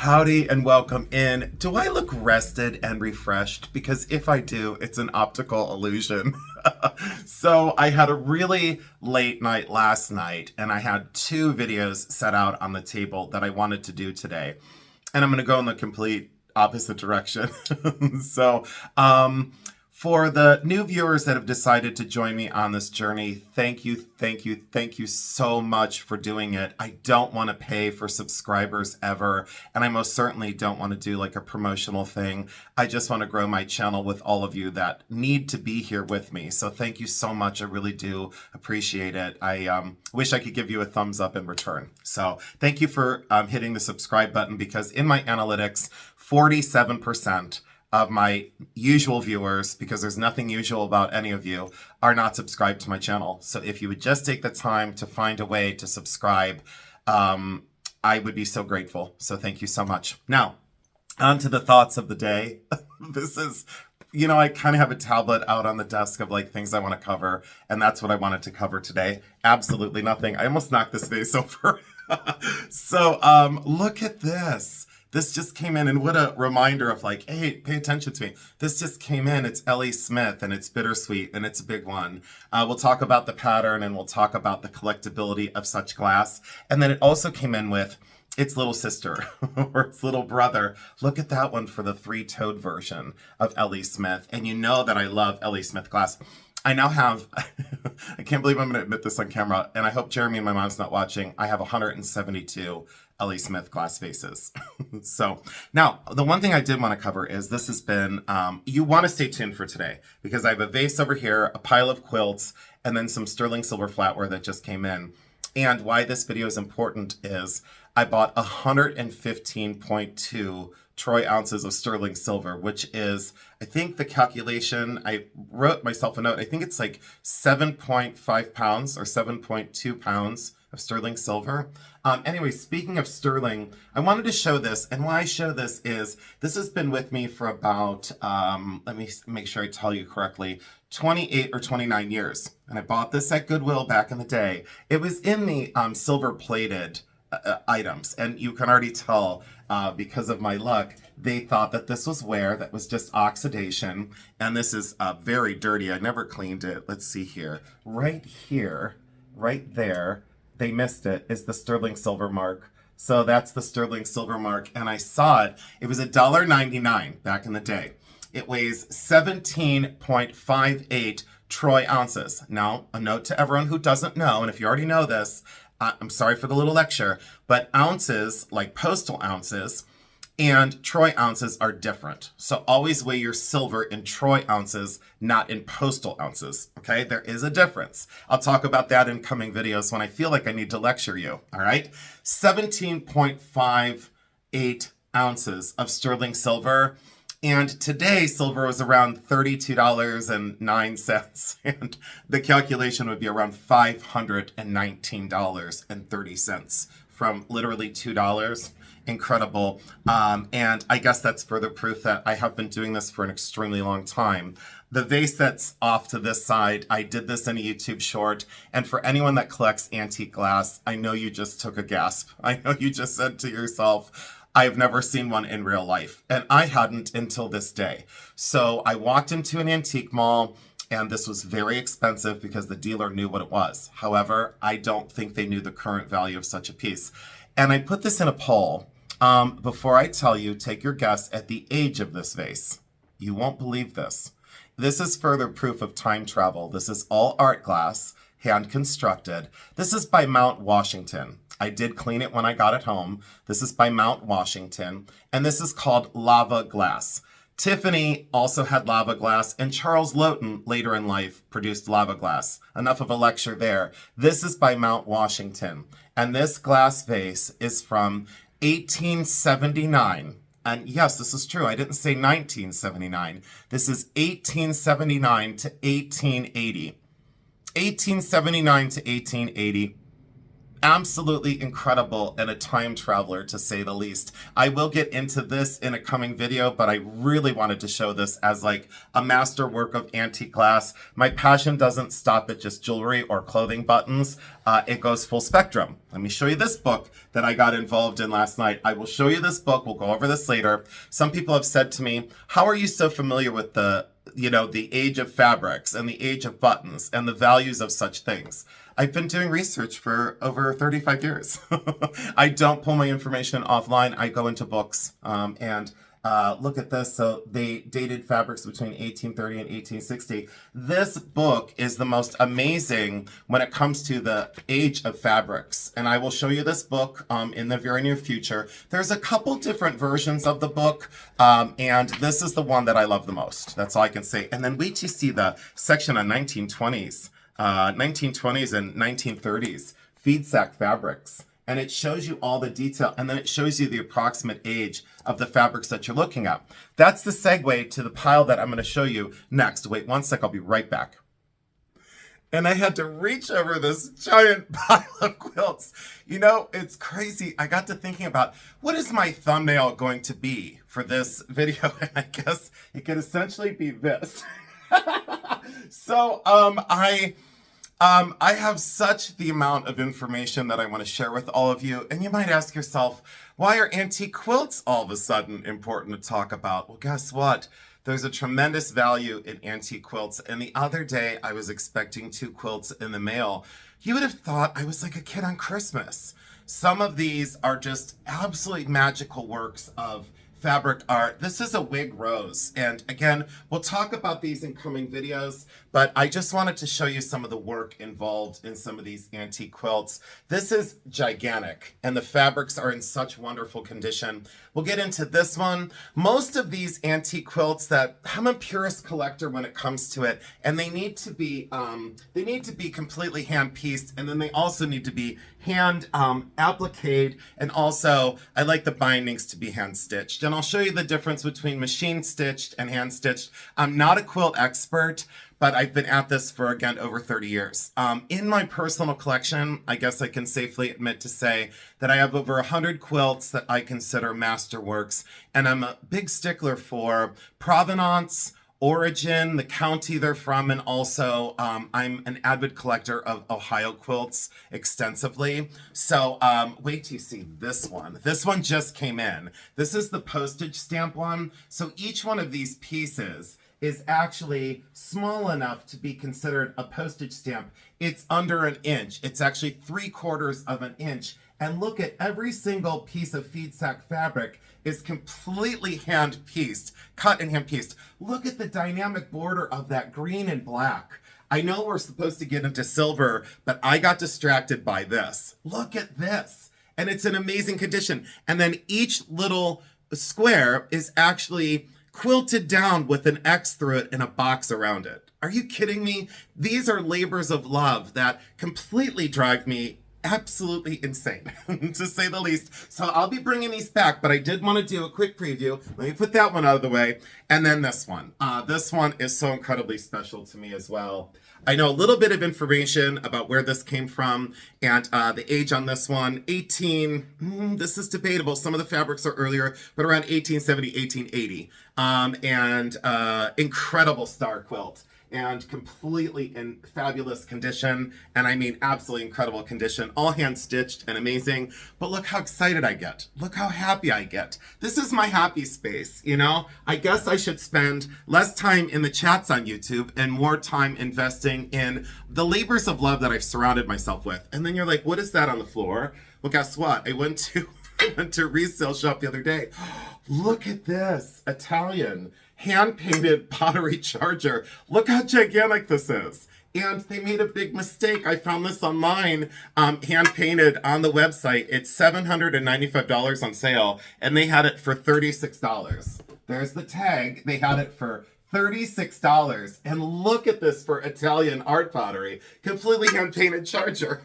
Howdy and welcome in. Do I look rested and refreshed? Because if I do, it's an optical illusion. So I had a really late night last night and I had two videos set out on the table that I wanted to do today. And I'm going to go in the complete opposite direction. So, for the new viewers that have decided to join me on this journey, thank you so much for doing it. I don't want to pay for subscribers ever, and I most certainly don't want to do like a promotional thing. I just want to grow my channel with all of you that need to be here with me. So thank you so much. I really do appreciate it. I wish I could give you a thumbs up in return. So thank you for hitting the subscribe button, because in my analytics, 47% of my usual viewers, because there's nothing usual about any of you, are not subscribed to my channel. So if you would just take the time to find a way to subscribe, I would be so grateful. So thank you so much. Now, on to the thoughts of the day. This is, I kind of have a tablet out on the desk of like things I want to cover, and that's what I wanted to cover today. Absolutely nothing. I almost knocked this vase over. So look at this. This just came in, and what a reminder of like, hey, pay attention to me. This just came in. It's Ellie Smith, and it's bittersweet, and it's a big one. We'll talk about the pattern, and we'll talk about the collectability of such glass. And then it also came in with its little sister or its little brother. Look at that one for the three-toed version of Ellie Smith. And you know that I love Ellie Smith glass. I now have, I can't believe I'm going to admit this on camera, and I hope Jeremy and my mom's not watching. I have 172 Ellie Smith glass vases. So now the one thing I did want to cover is this has been, you want to stay tuned for today, because I have a vase over here, a pile of quilts, and then some sterling silver flatware that just came in. And why this video is important is I bought 115.2 troy ounces of sterling silver, which is, I think the calculation, I wrote myself a note, I think it's like 7.5 pounds or 7.2 pounds of sterling silver. Anyway, speaking of sterling, I wanted to show this, and why I show this is, this has been with me for about, let me make sure I tell you correctly, 28 or 29 years. And I bought this at Goodwill back in the day. It was in the silver-plated items, and you can already tell because of my luck, they thought that this was wear, that was just oxidation, and this is very dirty. I never cleaned it. Let's see here. Right here, right there, they missed it, is the sterling silver mark. So that's the sterling silver mark, and I saw it. It was $1.99 back in the day. It weighs 17.58 troy ounces. Now, a note to everyone who doesn't know, and if you already know this, I'm sorry for the little lecture, but ounces, like postal ounces, and troy ounces are different. So always weigh your silver in troy ounces, not in postal ounces, okay? There is a difference. I'll talk about that in coming videos when I feel like I need to lecture you, all right? 17.58 ounces of sterling silver. And today, silver was around $32.09, and the calculation would be around $519.30 from literally $2. Incredible. And I guess that's further proof that I have been doing this for an extremely long time. The vase that's off to this side, I did this in a YouTube short, and for anyone that collects antique glass, I know you just took a gasp. I know you just said to yourself, I've never seen one in real life, and I hadn't until this day. So I walked into an antique mall, and this was very expensive because the dealer knew what it was. However, I don't think they knew the current value of such a piece. And I put this in a poll. Before I tell you, take your guess at the age of this vase. You won't believe this. This is further proof of time travel. This is all art glass, hand constructed. This is by Mount Washington. I did clean it when I got it home. This is by Mount Washington, and this is called lava glass. Tiffany also had lava glass, and Charles Lowton later in life produced lava glass. Enough of a lecture there. This is by Mount Washington, and this glass vase is from 1879. And yes, this is true. I didn't say 1979. This is 1879 to 1880. 1879 to 1880. absolutely incredible and a time traveler, to say the least. I will get into this in a coming video, but I really wanted to show this as like a masterwork of antique glass. My passion doesn't stop at just jewelry or clothing buttons. It goes full spectrum. Let me show you this book that I got involved in last night. I will show you this book. We'll go over this later. Some people have said to me, how are you so familiar with the age of fabrics and the age of buttons and the values of such things? I've been doing research for over 35 years. I don't pull my information offline. I go into books and look at this. So they dated fabrics between 1830 and 1860. This book is the most amazing when it comes to the age of fabrics. And I will show you this book in the very near future. There's a couple different versions of the book. And this is the one that I love the most. That's all I can say. And then wait till you see the section on 1920s. 1920s and 1930s feed sack fabrics, and it shows you all the detail, and then it shows you the approximate age of the fabrics that you're looking at. That's the segue to the pile that I'm going to show you next. Wait one sec, I'll be right back. And I had to reach over this giant pile of quilts. You know, it's crazy. I got to thinking about, what is my thumbnail going to be for this video? And I guess it could essentially be this. So I have such the amount of information that I want to share with all of you. And you might ask yourself, why are antique quilts all of a sudden important to talk about? Well, guess what? There's a tremendous value in antique quilts. And the other day I was expecting 2 quilts in the mail. You would have thought I was like a kid on Christmas. Some of these are just absolutely magical works of fabric art. This is a wig rose, and again, we'll talk about these in coming videos, but I just wanted to show you some of the work involved in some of these antique quilts. This is gigantic, and the fabrics are in such wonderful condition. We'll get into this one. Most of these antique quilts, that I'm a purist collector when it comes to it, and they need to be completely hand pieced, and then they also need to be hand appliqued, and also I like the bindings to be hand stitched. And I'll show you the difference between machine stitched and hand stitched. I'm not a quilt expert, but I've been at this for, again, over 30 years. In my personal collection, I guess I can safely admit to say that I have over 100 quilts that I consider masterworks, and I'm a big stickler for provenance, origin, the county they're from, and also I'm an avid collector of Ohio quilts extensively. So wait till you see this one. This one just came in. This is the postage stamp one. So each one of these pieces is actually small enough to be considered a postage stamp. It's under an inch. It's actually 3/4 of an inch. And look at every single piece of feed sack fabric is completely hand pieced, cut and hand pieced. Look at the dynamic border of that green and black. I know we're supposed to get into silver, but I got distracted by this. Look at this. And it's in amazing condition. And then each little square is actually quilted down with an X through it and a box around it. Are you kidding me? These are labors of love that completely drive me absolutely insane, to say the least. So I'll be bringing these back, but I did want to do a quick preview. Let me put that one out of the way. And then this one. This one is so incredibly special to me as well. I know a little bit of information about where this came from, and the age on this one, this is debatable. Some of the fabrics are earlier, but around 1870, 1880. Incredible star quilt. And completely in fabulous condition, and I mean absolutely incredible condition, all hand stitched and amazing. But look how excited I get. Look how happy I get. This is my happy space, you know? I guess I should spend less time in the chats on YouTube and more time investing in the labors of love that I've surrounded myself with. And then you're like, what is that on the floor? Well, guess what? I went to a resale shop the other day. Look at this, Italian hand-painted pottery charger. Look how gigantic this is. And they made a big mistake. I found this online, hand-painted on the website. It's $795 on sale, and they had it for $36. There's the tag. They had it for $36. And look at this for Italian art pottery. Completely hand-painted charger.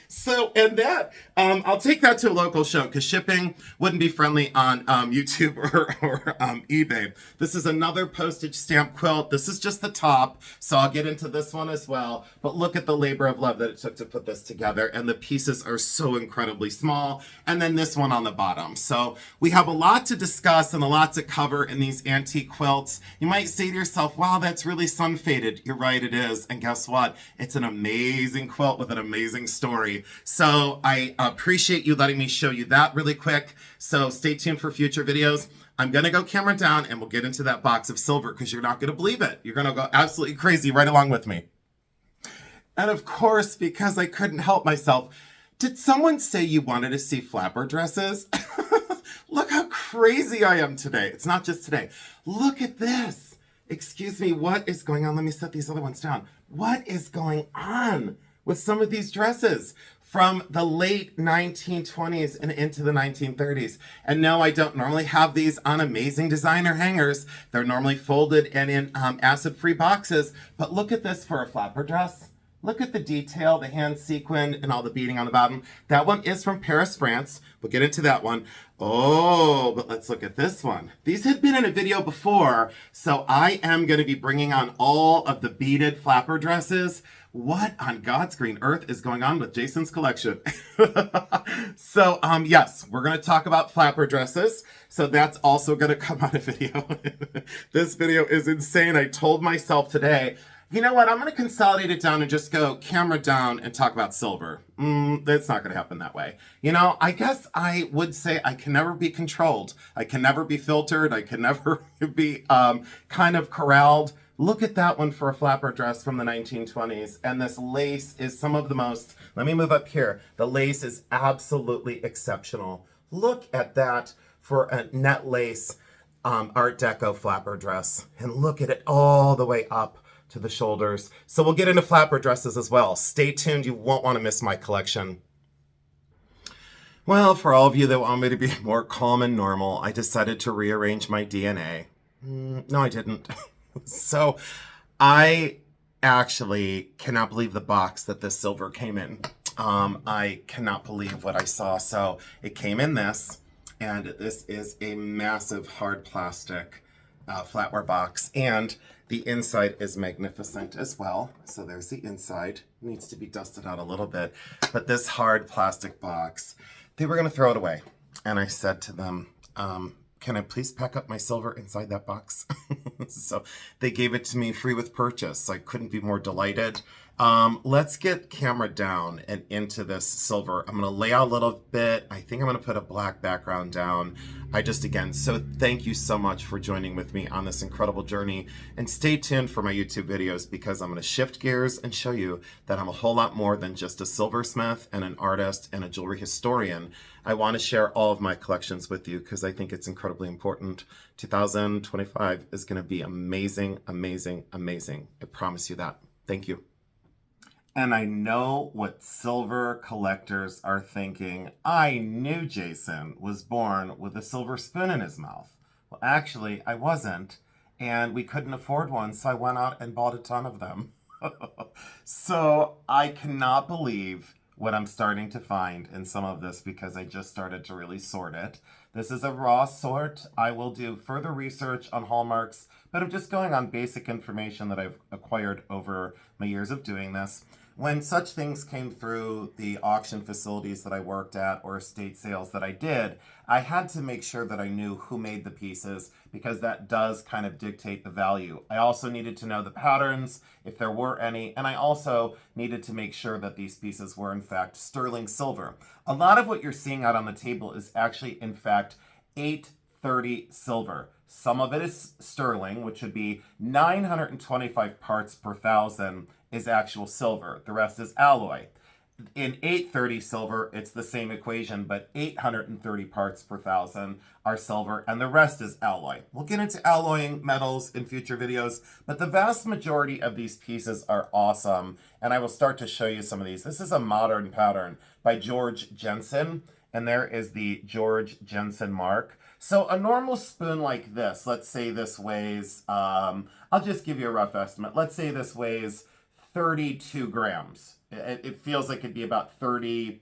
So, and that, I'll take that to a local show because shipping wouldn't be friendly on YouTube or eBay. This is another postage stamp quilt. This is just the top, so I'll get into this one as well. But look at the labor of love that it took to put this together, and the pieces are so incredibly small. And then this one on the bottom. So we have a lot to discuss and a lot to cover in these antique quilts. You might say to yourself, wow, that's really sun faded. You're right, it is. And guess what? It's an amazing quilt with an amazing story. So I appreciate you letting me show you that really quick. So stay tuned for future videos. I'm going to go camera down and we'll get into that box of silver because you're not going to believe it. You're going to go absolutely crazy right along with me. And of course, because I couldn't help myself, did someone say you wanted to see flapper dresses? Look how crazy I am today. It's not just today. Look at this. Excuse me, what is going on? Let me set these other ones down. What is going on with some of these dresses from the late 1920s and into the 1930s? And no, I don't normally have these on amazing designer hangers. They're normally folded and in acid-free boxes. But look at this for a flapper dress. Look at the detail, the hand sequin, and all the beading on the bottom. That one is from Paris, France. We'll get into that one. Oh, but let's look at this one. These had been in a video before, so I am going to be bringing on all of the beaded flapper dresses. What on God's green earth is going on with Jason's collection? So, yes, we're going to talk about flapper dresses. So that's also going to come on a video. This video is insane. I told myself today, you know what? I'm going to consolidate it down and just go camera down and talk about silver. That's not going to happen that way. You know, I guess I would say I can never be controlled. I can never be filtered. I can never be kind of corralled. Look at that one for a flapper dress from the 1920s. And this lace is some of the most, let me move up here. The lace is absolutely exceptional. Look at that for a net lace Art Deco flapper dress. And look at it all the way up to the shoulders. So we'll get into flapper dresses as well. Stay tuned. You won't want to miss my collection. Well, for all of you that want me to be more calm and normal, I decided to rearrange my DNA. No, I didn't. So I actually cannot believe the box that this silver came in. I cannot believe what I saw. So it came in this, and this is a massive hard plastic flatware box, and the inside is magnificent as well. So there's the inside. Needs to be dusted out a little bit. But this hard plastic box, they were going to throw it away. And I said to them, can I please pack up my silver inside that box? So they gave it to me free with purchase. So I couldn't be more delighted. Let's get camera down and into this silver. I'm going to lay out a little bit. I think I'm going to put a black background down. So thank you so much for joining with me on this incredible journey. And stay tuned for my YouTube videos because I'm going to shift gears and show you that I'm a whole lot more than just a silversmith and an artist and a jewelry historian. I want to share all of my collections with you because I think it's incredibly important. 2025 is going to be amazing, amazing, amazing. I promise you that. Thank you. And I know what silver collectors are thinking. I knew Jason was born with a silver spoon in his mouth. Well, actually, I wasn't, and we couldn't afford one, so I went out and bought a ton of them. So I cannot believe what I'm starting to find in some of this because I just started to really sort it. This is a raw sort. I will do further research on hallmarks, but I'm just going on basic information that I've acquired over my years of doing this. When such things came through the auction facilities that I worked at or estate sales that I did, I had to make sure that I knew who made the pieces because that does kind of dictate the value. I also needed to know the patterns, if there were any, and I also needed to make sure that these pieces were in fact sterling silver. A lot of what you're seeing out on the table is actually in fact 830 silver. Some of it is sterling, which would be 925 parts per thousand is actual silver. The rest is alloy. In 830 silver, it's the same equation, but 830 parts per thousand are silver, and the rest is alloy. We'll get into alloying metals in future videos, but the vast majority of these pieces are awesome, and I will start to show you some of these. This is a modern pattern by GEORG JENSEN, and there is the GEORG JENSEN mark. So a normal spoon like this, let's say this weighs, I'll just give you a rough estimate. Let's say this weighs 32 grams. It feels like it'd be about 30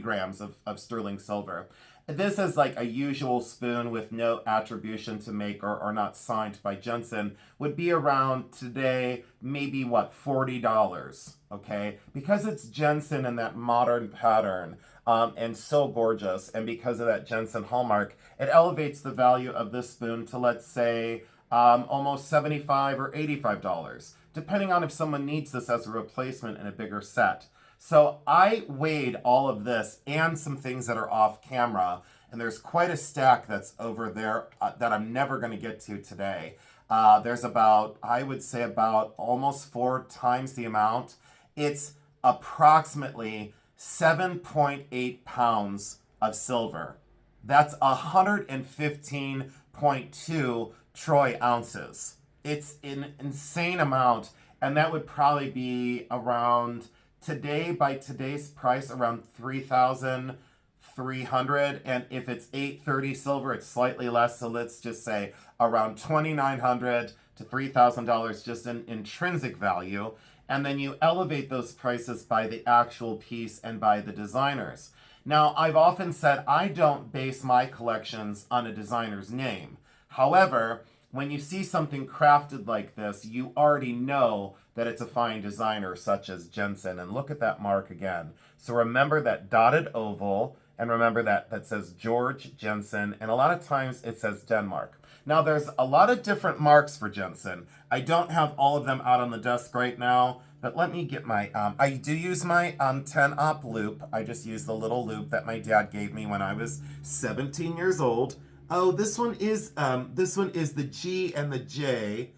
grams of sterling silver. This is like a usual spoon with no attribution to make or not signed by Jensen, would be around today, maybe what, $40, okay? Because it's Jensen and that modern pattern, and so gorgeous, and because of that Jensen hallmark, it elevates the value of this spoon to, let's say, almost $75 or $85, depending on if someone needs this as a replacement in a bigger set. So I weighed all of this and some things that are off camera, and there's quite a stack that's over there that I'm never going to get to today. There's about, I would say about almost 4 times the amount. It's approximately 7.8 pounds of silver. That's 115.2 troy ounces. It's an insane amount, and that would probably be around, today, by today's price, around 3,300, and if it's 830 silver, it's slightly less, so let's just say around $2,900 to $3,000 just in intrinsic value, and then you elevate those prices by the actual piece and by the designers. Now, I've often said I don't base my collections on a designer's name. However, when you see something crafted like this, you already know that it's a fine designer such as Jensen. And look at that mark again. So remember that dotted oval, and remember that says George Jensen, and a lot of times it says Denmark. Now there's a lot of different marks for Jensen. I don't have all of them out on the desk right now, but let me get my, I do use my 10-op loop. I just use the little loop that my dad gave me when I was 17 years old. Oh, this one is the G and the J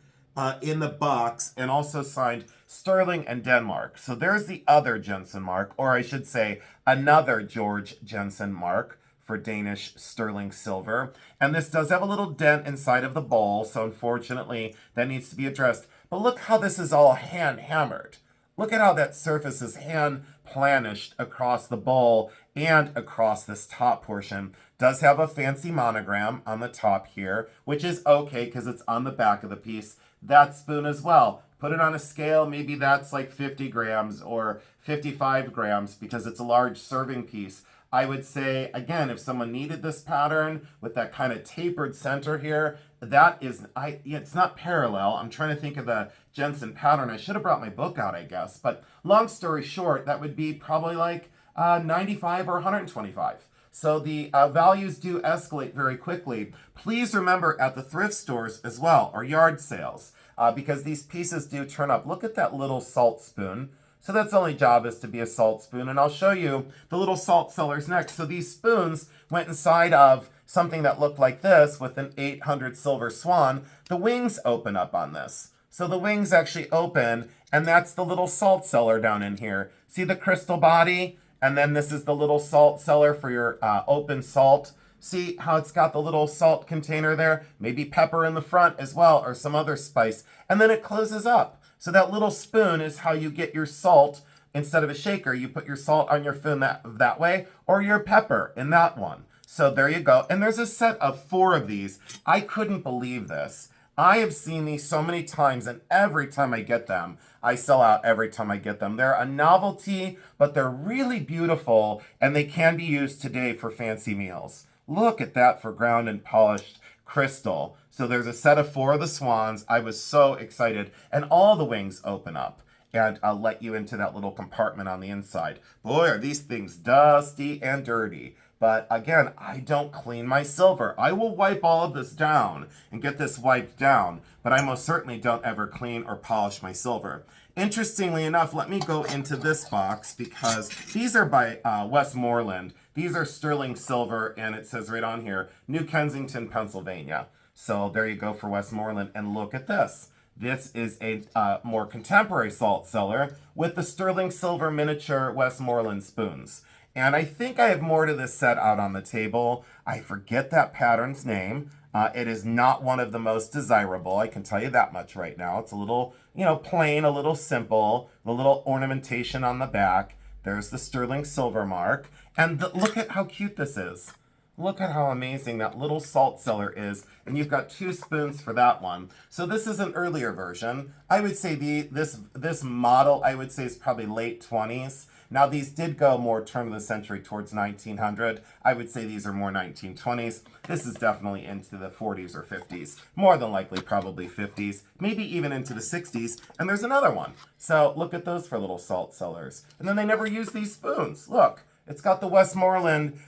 in the box, and also signed Sterling and Denmark. So there's the other Jensen mark, or I should say another George Jensen mark for Danish sterling silver. And this does have a little dent inside of the bowl, so unfortunately that needs to be addressed. But look how this is all hand hammered. Look at how that surface is hand planished across the bowl and across this top portion. Does have a fancy monogram on the top here, which is okay because it's on the back of the piece. That spoon as well. Put it on a scale, maybe that's like 50 grams or 55 grams because it's a large serving piece. I would say, again, if someone needed this pattern with that kind of tapered center here, that is, it's not parallel. I'm trying to think of the Jensen pattern. I should have brought my book out, I guess. But long story short, that would be probably like 95 or 125. So the values do escalate very quickly. Please remember at the thrift stores as well, or yard sales, because these pieces do turn up. Look at that little salt spoon. So that's the only job, is to be a salt spoon. And I'll show you the little salt cellars next. So these spoons went inside of something that looked like this with an 800 silver swan. The wings open up on this. So the wings actually open, and that's the little salt cellar down in here. See the crystal body? And then this is the little salt cellar for your open salt. See how it's got the little salt container there? Maybe pepper in the front as well, or some other spice. And then it closes up. So that little spoon is how you get your salt. Instead of a shaker, you put your salt on your spoon that way, or your pepper in that one. So there you go. And there's a set of 4 of these. I couldn't believe this. I have seen these so many times, and every time I get them, I sell out every time I get them. They're a novelty, but they're really beautiful, and they can be used today for fancy meals. Look at that for ground and polished crystal. So there's a set of 4 of the swans. I was so excited. And all the wings open up, and I'll let you into that little compartment on the inside. Boy, are these things dusty and dirty. But again, I don't clean my silver. I will wipe all of this down and get this wiped down, but I most certainly don't ever clean or polish my silver. Interestingly enough, let me go into this box, because these are by Westmoreland. These are sterling silver, and it says right on here, New Kensington, Pennsylvania. So there you go for Westmoreland, and look at this. This is a more contemporary salt cellar with the sterling silver miniature Westmoreland spoons. And I think I have more to this set out on the table. I forget that pattern's name. It is not one of the most desirable, I can tell you that much right now. It's a little, plain, a little simple, the little ornamentation on the back. There's the sterling silver mark. And look at how cute this is. Look at how amazing that little salt cellar is. And you've got 2 spoons for that one. So this is an earlier version. I would say this model, I would say, is probably late 20s. Now, these did go more turn of the century towards 1900. I would say these are more 1920s. This is definitely into the 40s or 50s. More than likely, probably 50s. Maybe even into the 60s. And there's another one. So look at those for little salt cellars. And then they never use these spoons. Look, it's got the Westmoreland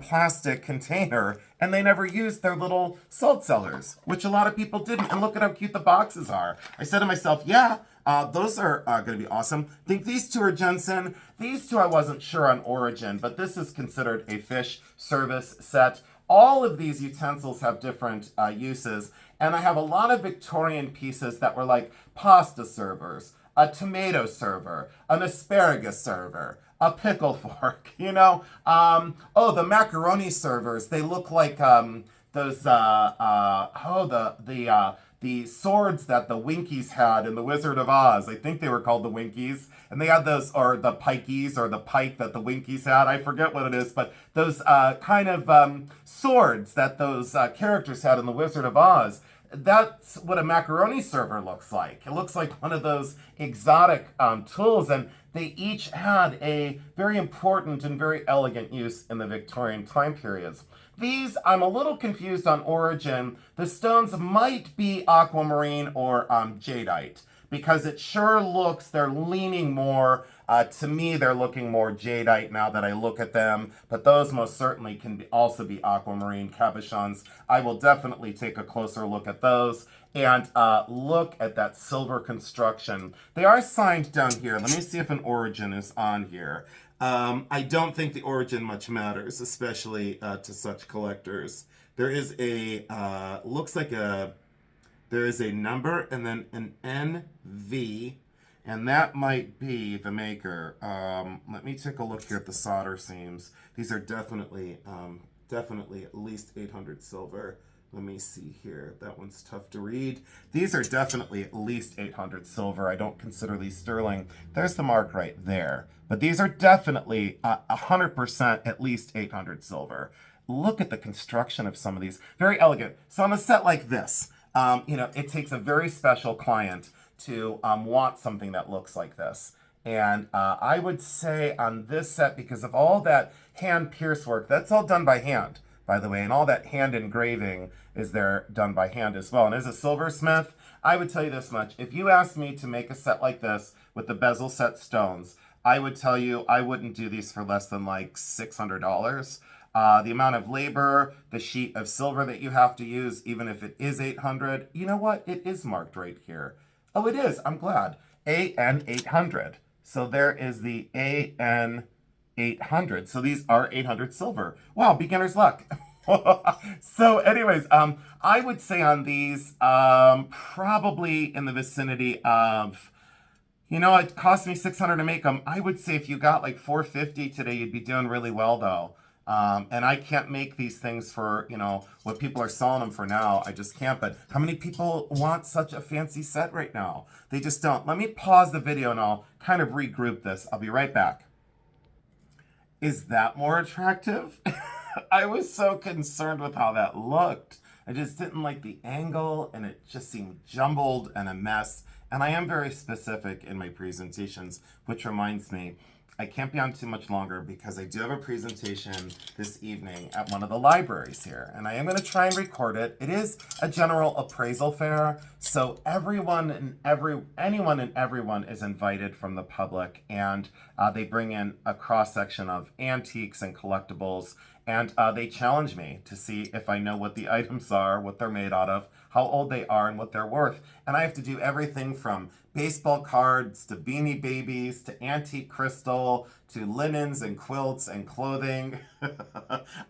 plastic container, and they never used their little salt cellars, which a lot of people didn't. And look at how cute the boxes are. I said to myself, yeah, those are going to be awesome. I think these 2 are Jensen. These 2 I wasn't sure on origin, but this is considered a fish service set. All of these utensils have different uses, and I have a lot of Victorian pieces that were like pasta servers, a tomato server, an asparagus server, a pickle fork, you know. Oh, the macaroni servers, they look like those, the swords that the Winkies had in The Wizard of Oz. I think they were called the Winkies. And they had those, or the pikeys, or the pike that the Winkies had. I forget what it is, but those kind of swords that those characters had in The Wizard of Oz. That's what a macaroni server looks like. It looks like one of those exotic tools, and they each had a very important and very elegant use in the Victorian time periods. These, I'm a little confused on origin. The stones might be aquamarine or jadeite, because it sure looks, they're leaning more, to me they're looking more jadeite now that I look at them, but those most certainly can also be aquamarine cabochons. I will definitely take a closer look at those. And look at that silver construction. They are signed down here. Let me see if an origin is on here. I don't think the origin much matters, especially to such collectors. There is a, looks like there is a number and then an NV, and that might be the maker. Let me take a look here at the solder seams. These are definitely at least 800 silver. Let me see here. That one's tough to read. These are definitely at least 800 silver. I don't consider these sterling. There's the mark right there. But these are definitely 100% at least 800 silver. Look at the construction of some of these. Very elegant. So on a set like this, you know, it takes a very special client to want something that looks like this. And I would say on this set, because of all that hand pierce work, that's all done by hand, by the way, and all that hand engraving is there done by hand as well. And as a silversmith, I would tell you this much. If you asked me to make a set like this with the bezel set stones, I would tell you I wouldn't do these for less than like $600. The amount of labor, the sheet of silver that you have to use, even if it is 800, you know what? It is marked right here. Oh, it is. I'm glad. AN 800. So there is the AN 800. So these are 800 silver. Wow, beginner's luck. So anyways, I would say on these, probably in the vicinity of, you know, it cost me $600 to make them. I would say if you got like $450 today, you'd be doing really well though. And I can't make these things for, you know, what people are selling them for now. I just can't. But how many people want such a fancy set right now? They just don't. Let me pause the video and I'll kind of regroup this. I'll be right back. Is that more attractive? I was so concerned with how that looked. I just didn't like the angle, and it just seemed jumbled and a mess. And I am very specific in my presentations, which reminds me, I can't be on too much longer because I do have a presentation this evening at one of the libraries here, and I am going to try and record it. It is a general appraisal fair, so anyone and everyone is invited from the public, and they bring in a cross-section of antiques and collectibles, and they challenge me to see if I know what the items are, what they're made out of, how old they are, and what they're worth. And I have to do everything from baseball cards to Beanie Babies to antique crystal to linens and quilts and clothing,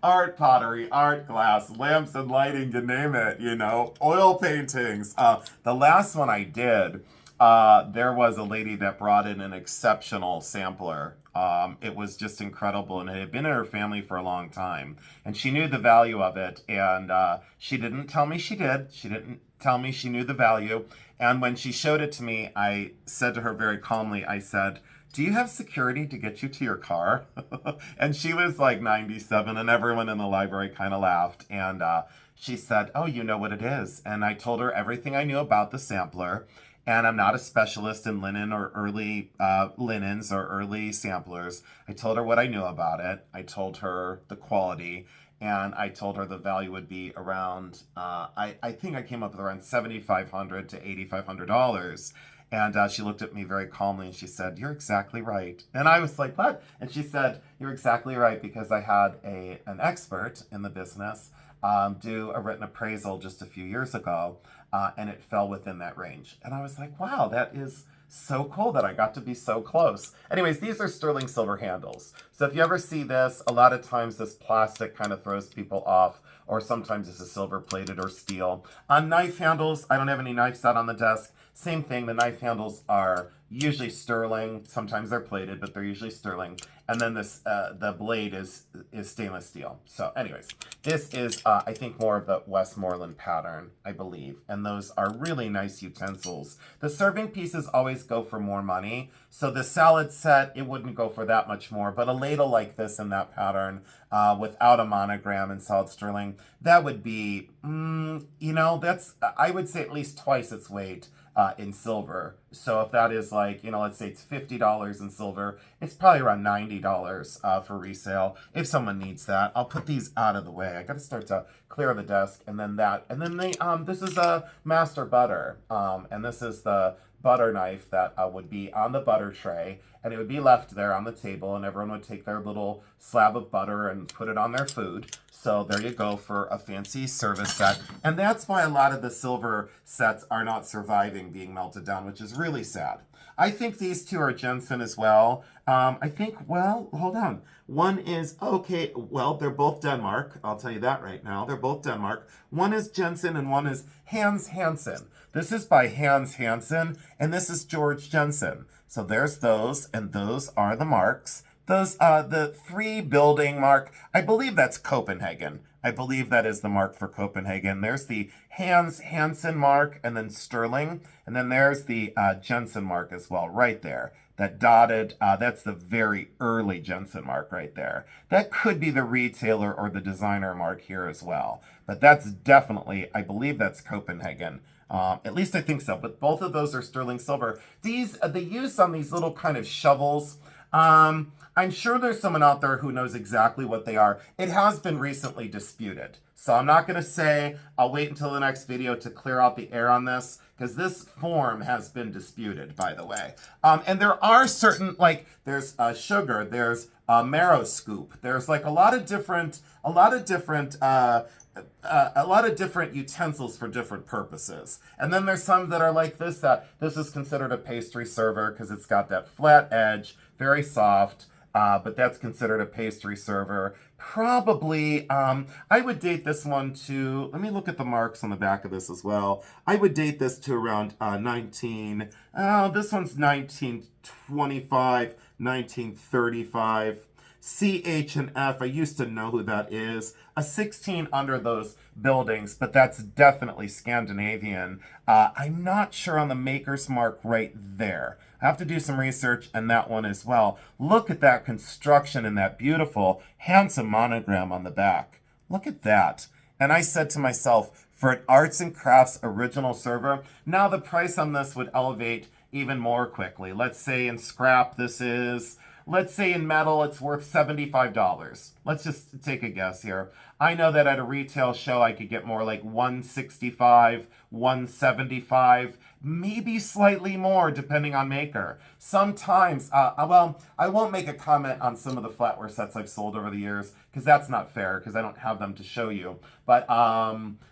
art, pottery, art, glass, lamps and lighting, you name it, you know, oil paintings. The last one I did, there was a lady that brought in an exceptional sampler. It was just incredible, and it had been in her family for a long time, and she knew the value of it, and she didn't tell me she did. She didn't tell me she knew the value, and when she showed it to me, I said to her very calmly, I said, do you have security to get you to your car? And she was like 97, and everyone in the library kind of laughed. And she said, oh, you know what it is. And I told her everything I knew about the sampler. And I'm not a specialist in linen or early linens or early samplers. I told her what I knew about it. I told her the quality. And I told her the value would be around, I think I came up with around $7,500 to $8,500. And she looked at me very calmly and she said, you're exactly right. And I was like, what? And she said, you're exactly right, because I had an expert in the business do a written appraisal just a few years ago, and it fell within that range. And I was like, wow, that is so cool that I got to be so close. Anyways, these are sterling silver handles. So if you ever see this, a lot of times this plastic kind of throws people off, or sometimes this is silver plated or steel. On knife handles, I don't have any knives out on the desk. Same thing, the knife handles are usually sterling. Sometimes they're plated, but they're usually sterling. And then this, the blade is stainless steel. So anyways, this is, I think, more of the Westmoreland pattern, I believe. And those are really nice utensils. The serving pieces always go for more money. So the salad set, it wouldn't go for that much more. But a ladle like this in that pattern, without a monogram in solid sterling, that would be, you know, that's, I would say at least twice its weight in silver. So if that is like, you know, let's say it's $50 in silver, it's probably around $90 for resale if someone needs that. I'll put these out of the way. I got to start to clear the desk, and then that, and then they, this is a master butter, and this is the butter knife that would be on the butter tray, and it would be left there on the table, and everyone would take their little slab of butter and put it on their food. So there you go for a fancy service set. And that's why a lot of the silver sets are not surviving being melted down, which is really sad. I think these two are JENSEN as well. I think, well, hold on. One is, okay, well, they're both Denmark. I'll tell you that right now. They're both Denmark. One is JENSEN and one is HANSEN. This is by HANSEN, and this is George JENSEN. So there's those, and those are the marks. Those, the 3 building mark, I believe that's Copenhagen. I believe that is the mark for Copenhagen. There's the HANSEN mark, and then sterling. And then there's the JENSEN mark as well, right there. That dotted, that's the very early JENSEN mark right there. That could be the retailer or the designer mark here as well. But that's definitely, I believe that's Copenhagen. At least I think so. But both of those are sterling silver. These, the use on these little kind of shovels, I'm sure there's someone out there who knows exactly what they are. It has been recently disputed. So I'm not going to say, I'll wait until the next video to clear out the air on this, because this form has been disputed, by the way. And there are certain, like, there's sugar, there's marrow scoop, there's like a lot of different utensils for different purposes. And then there's some that are like this, that this is considered a pastry server because it's got that flat edge, very soft, but that's considered a pastry server. Probably, I would date this one to, let me look at the marks on the back of this as well. I would date this to around this one's 1925, 1935. CH and F, I used to know who that is. A 16 under those buildings, but that's definitely Scandinavian. I'm not sure on the maker's mark right there. I have to do some research on that one as well. Look at that construction and that beautiful HANSEN monogram on the back. Look at that. And I said to myself, for an arts and crafts original server, now the price on this would elevate even more quickly. Let's say in scrap this is, let's say in metal it's worth $75. Let's just take a guess here. I know that at a retail show I could get more like $165, $175, maybe slightly more depending on maker. Sometimes, well, I won't make a comment on some of the flatware sets I've sold over the years because that's not fair because I don't have them to show you. But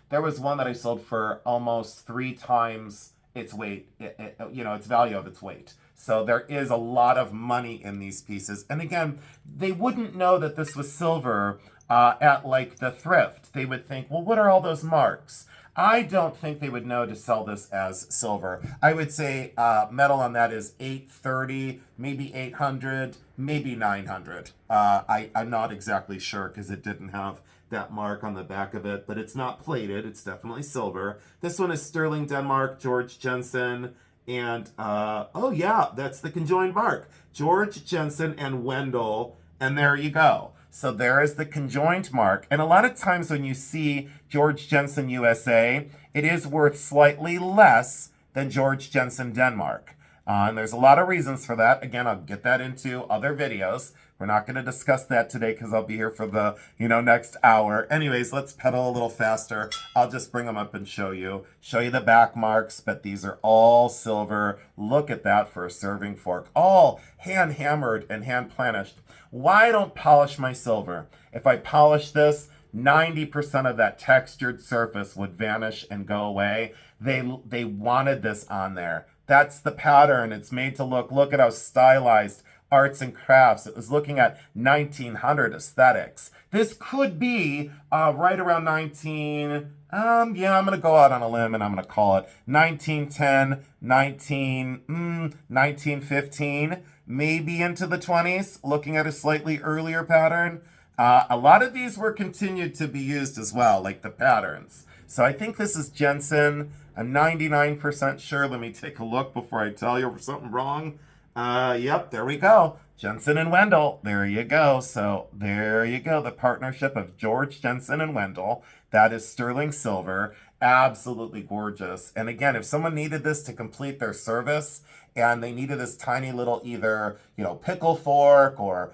there was one that I sold for almost 3 times its weight, you know, its value of its weight. So there is a lot of money in these pieces. And again, they wouldn't know that this was silver at like the thrift. They would think, well, what are all those marks? I don't think they would know to sell this as silver. I would say metal on that is $830, maybe $800, maybe $900. I'm not exactly sure because it didn't have that mark on the back of it, but it's not plated. It's definitely silver. This one is Sterling Denmark, George JENSEN, And, oh yeah, that's the conjoined mark. George, Jensen, and Wendell. And there you go. So there is the conjoined mark. And a lot of times when you see George Jensen USA, it is worth slightly less than George Jensen Denmark. And there's a lot of reasons for that. Again, I'll get that into other videos. We're not going to discuss that today because I'll be here for the, next hour. Anyways, let's pedal a little faster. I'll just bring them up and show you the back marks, but these are all silver. Look at that for a serving fork. All hand hammered and hand planished. Why don't polish my silver? If I polish this, 90% of that textured surface would vanish and go away. They wanted this on there. That's the pattern. It's made to look at how stylized arts and crafts. It was looking at 1900 aesthetics. This could be right around 19, I'm going to go out on a limb and I'm going to call it 1910, 1915, maybe into the 20s, looking at a slightly earlier pattern. A lot of these were continued to be used as well, like the patterns. So I think this is Jensen. I'm 99% sure. Let me take a look before I tell you something wrong. Yep, there we go. Jensen and Wendell. There you go. So there you go. The partnership of George Jensen and Wendell. That is sterling silver. Absolutely gorgeous. And again, if someone needed this to complete their service and they needed this tiny little either, pickle fork or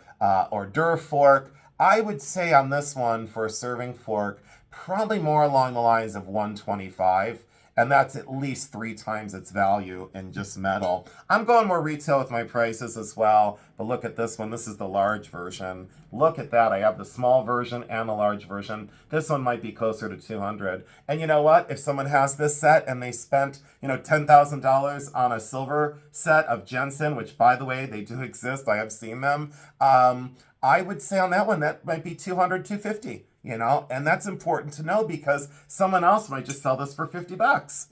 dur fork, I would say on this one for a serving fork, probably more along the lines of 125. And that's at least 3 times its value in just metal. I'm going more retail with my prices as well. But look at this one. This is the large version. Look at that. I have the small version and the large version. This one might be closer to 200. And you know what? If someone has this set and they spent, $10,000 on a silver set of Jensen, which by the way, they do exist. I have seen them. I would say on that one, that might be 200, 250. And that's important to know because someone else might just sell this for $50,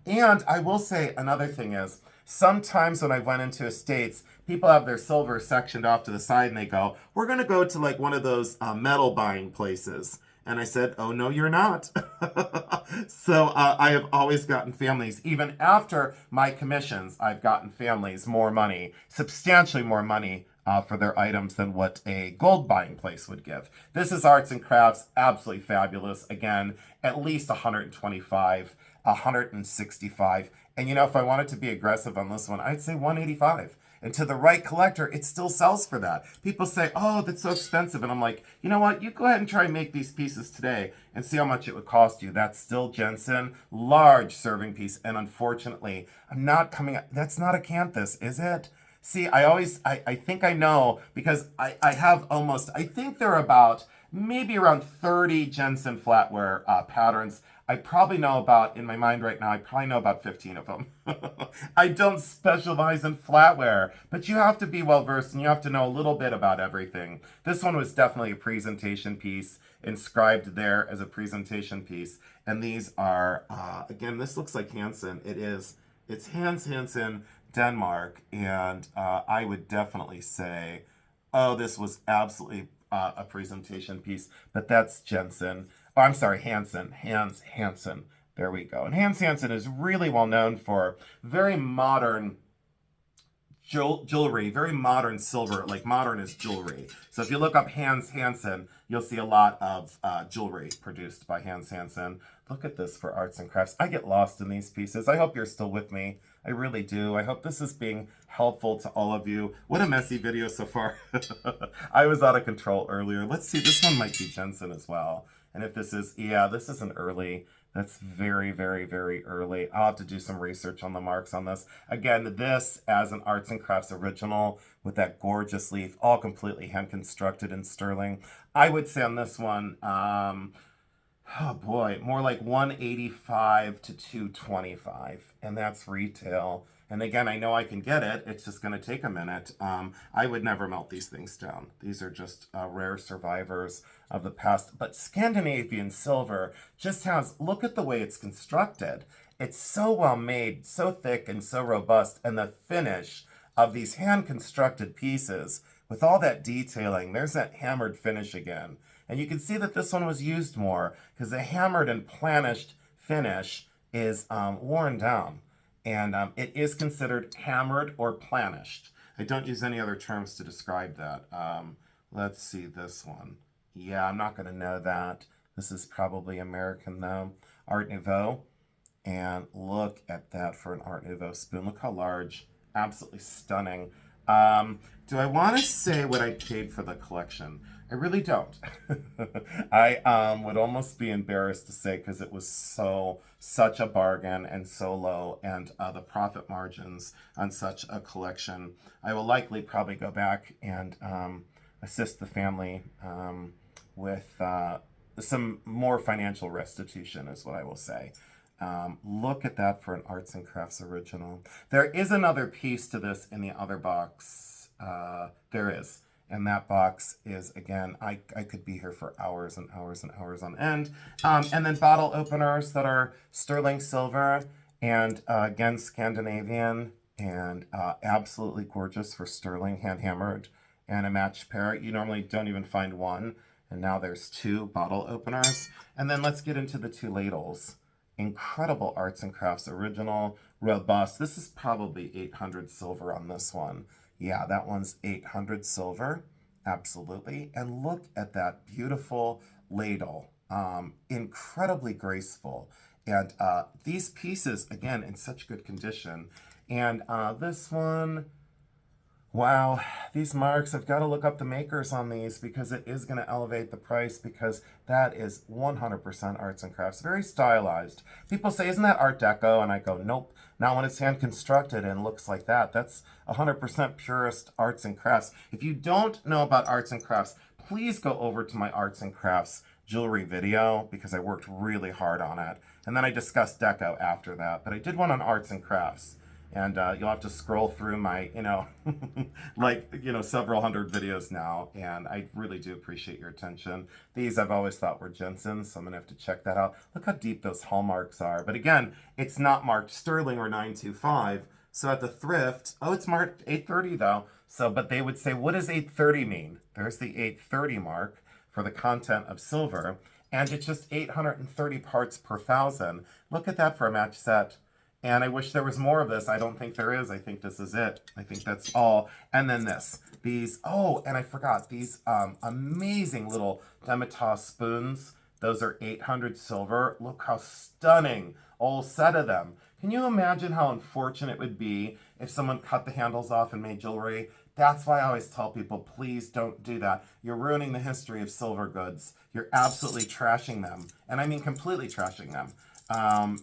And I will say another thing is sometimes when I went into estates, people have their silver sectioned off to the side and they go, we're going to go to like one of those metal buying places. And I said, oh, no, you're not. So I have always gotten families, even after my commissions, I've gotten families more money, substantially more money for their items than what a gold buying place would give. This is arts and crafts, absolutely fabulous. Again, at least 125, 165. And if I wanted to be aggressive on this one, I'd say 185. And to the right collector, it still sells for that. People say, oh, that's so expensive. And I'm like, you know what? You go ahead and try and make these pieces today and see how much it would cost you. That's still Jensen, large serving piece. And unfortunately, that's not a canthus, is it? See, I think I know because I have I think there are about maybe around 30 Jensen flatware patterns. I probably know about, in my mind right now, I probably know about 15 of them. I don't specialize in flatware, but you have to be well versed and you have to know a little bit about everything. This one was definitely a presentation piece, inscribed there as a presentation piece. And these are, again, this looks like Hansen. It's Hansen, Denmark, and I would definitely say, oh, this was absolutely a presentation piece, but that's Jensen. Oh, I'm sorry, Hansen. Hansen. There we go. And Hansen is really well known for very modern jewelry, very modern silver, like modern is jewelry. So if you look up Hansen, you'll see a lot of jewelry produced by Hansen. Look at this for arts and crafts. I get lost in these pieces. I hope you're still with me. I really do. I hope this is being helpful to all of you. What a messy video so far. I was out of control earlier. Let's see, this one might be Jensen as well. And if this is, this is an early. That's very, very, very early. I'll have to do some research on the marks on this. Again, this as an arts and crafts original with that gorgeous leaf, all completely hand constructed in sterling. I would say on this one, oh boy, more like 185 to 225, and that's retail. And again, I know I can get it. It's just going to take a minute. I would never melt these things down. These are just rare survivors of the past. But Scandinavian silver just has, look at the way it's constructed. It's so well made, so thick and so robust. And the finish of these hand-constructed pieces with all that detailing, there's that hammered finish again. And you can see that this one was used more because the hammered and planished finish is worn down. And it is considered hammered or planished. I don't use any other terms to describe that. Let's see this one. Yeah, I'm not going to know that. This is probably American though. Art Nouveau. And look at that for an Art Nouveau spoon. Look how large. Absolutely stunning. Do I want to say what I paid for the collection? I really don't. I would almost be embarrassed to say because it was such a bargain and so low, and the profit margins on such a collection. I will likely probably go back and assist the family with some more financial restitution is what I will say. Look at that for an Arts and Crafts original. There is another piece to this in the other box. There is. And that box is, again, I could be here for hours and hours and hours on end. And then bottle openers that are sterling silver and, again, Scandinavian and absolutely gorgeous for sterling, hand-hammered, and a matched pair. You normally don't even find one. And now there's two bottle openers. And then let's get into the two ladles. Incredible Arts and Crafts original, robust. This is probably 800 silver on this one. Yeah, that one's 800 silver, absolutely. And look at that beautiful ladle, incredibly graceful. And these pieces, again, in such good condition. And this one, wow, these marks, I've got to look up the makers on these because it is going to elevate the price because that is 100% Arts and Crafts. Very stylized. People say, isn't that Art Deco? And I go, nope, not when it's hand constructed and looks like that. That's 100% purest Arts and Crafts. If you don't know about Arts and Crafts, please go over to my Arts and Crafts jewelry video because I worked really hard on it. And then I discussed Deco after that. But I did one on Arts and Crafts. And you'll have to scroll through my, several hundred videos now. And I really do appreciate your attention. These I've always thought were Jensen, so I'm going to have to check that out. Look how deep those hallmarks are. But again, it's not marked sterling or 925. So at the thrift, it's marked 830 though. So, but they would say, what does 830 mean? There's the 830 mark for the content of silver. And it's just 830 parts per thousand. Look at that for a match set. And I wish there was more of this. I don't think there is. I think this is it. I think that's all. And then this. These, and I forgot, these amazing little Demitas spoons. Those are 800 silver. Look how stunning. A whole set of them. Can you imagine how unfortunate it would be if someone cut the handles off and made jewelry? That's why I always tell people, please don't do that. You're ruining the history of silver goods. You're absolutely trashing them. And I mean completely trashing them. I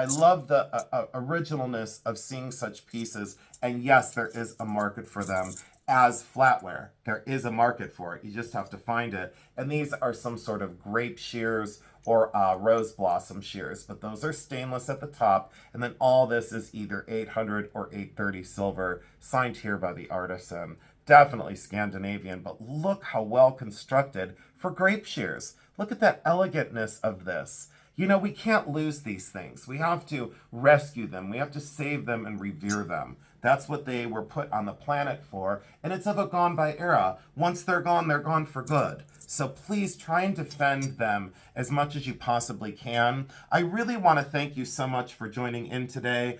love the originalness of seeing such pieces. And yes, there is a market for them as flatware. There is a market for it. You just have to find it. And these are some sort of grape shears or rose blossom shears. But those are stainless at the top. And then all this is either 800 or 830 silver, signed here by the artisan. Definitely Scandinavian, but look how well constructed for grape shears. Look at that elegantness of this. We can't lose these things. We have to rescue them. We have to save them and revere them. That's what they were put on the planet for. And it's of a gone by era. Once they're gone for good. So please try and defend them as much as you possibly can. I really want to thank you so much for joining in today.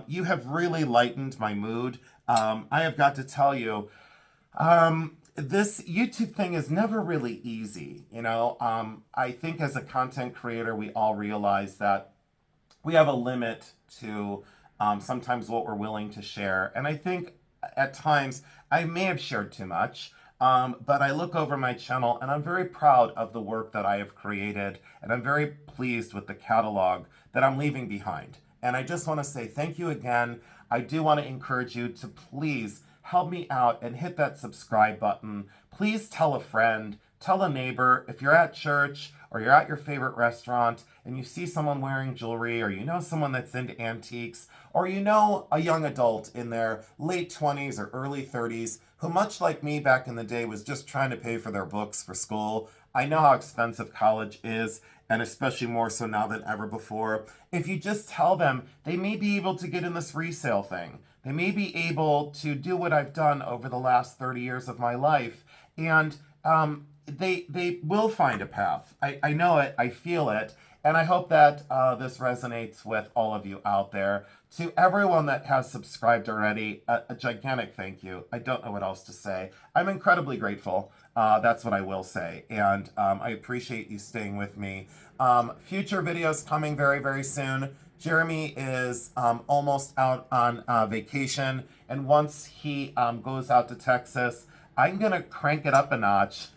You have really lightened my mood. I have got to tell you, this YouTube thing is never really easy. I think as a content creator, we all realize that we have a limit to sometimes what we're willing to share. And I think at times I may have shared too much, but I look over my channel and I'm very proud of the work that I have created. And I'm very pleased with the catalog that I'm leaving behind. And I just want to say thank you again. I do want to encourage you to please help me out and hit that subscribe button. Please tell a friend, tell a neighbor. If you're at church or you're at your favorite restaurant and you see someone wearing jewelry, or you know someone that's into antiques, or you know a young adult in their late 20s or early 30s who, much like me back in the day, was just trying to pay for their books for school. I know how expensive college is, and especially more so now than ever before. If you just tell them, they may be able to get in this resale thing. They may be able to do what I've done over the last 30 years of my life. And they will find a path. I know it. I feel it. And I hope that this resonates with all of you out there. To everyone that has subscribed already, a gigantic thank you. I don't know what else to say. I'm incredibly grateful. That's what I will say. And I appreciate you staying with me. Future videos coming very, very soon. Jeremy is almost out on vacation. And once he goes out to Texas, I'm going to crank it up a notch.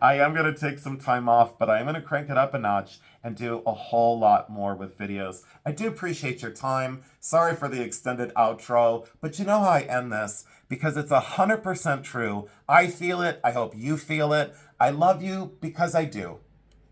I am going to take some time off, but I'm going to crank it up a notch and do a whole lot more with videos. I do appreciate your time. Sorry for the extended outro, but you know how I end this because it's 100% true. I feel it. I hope you feel it. I love you because I do.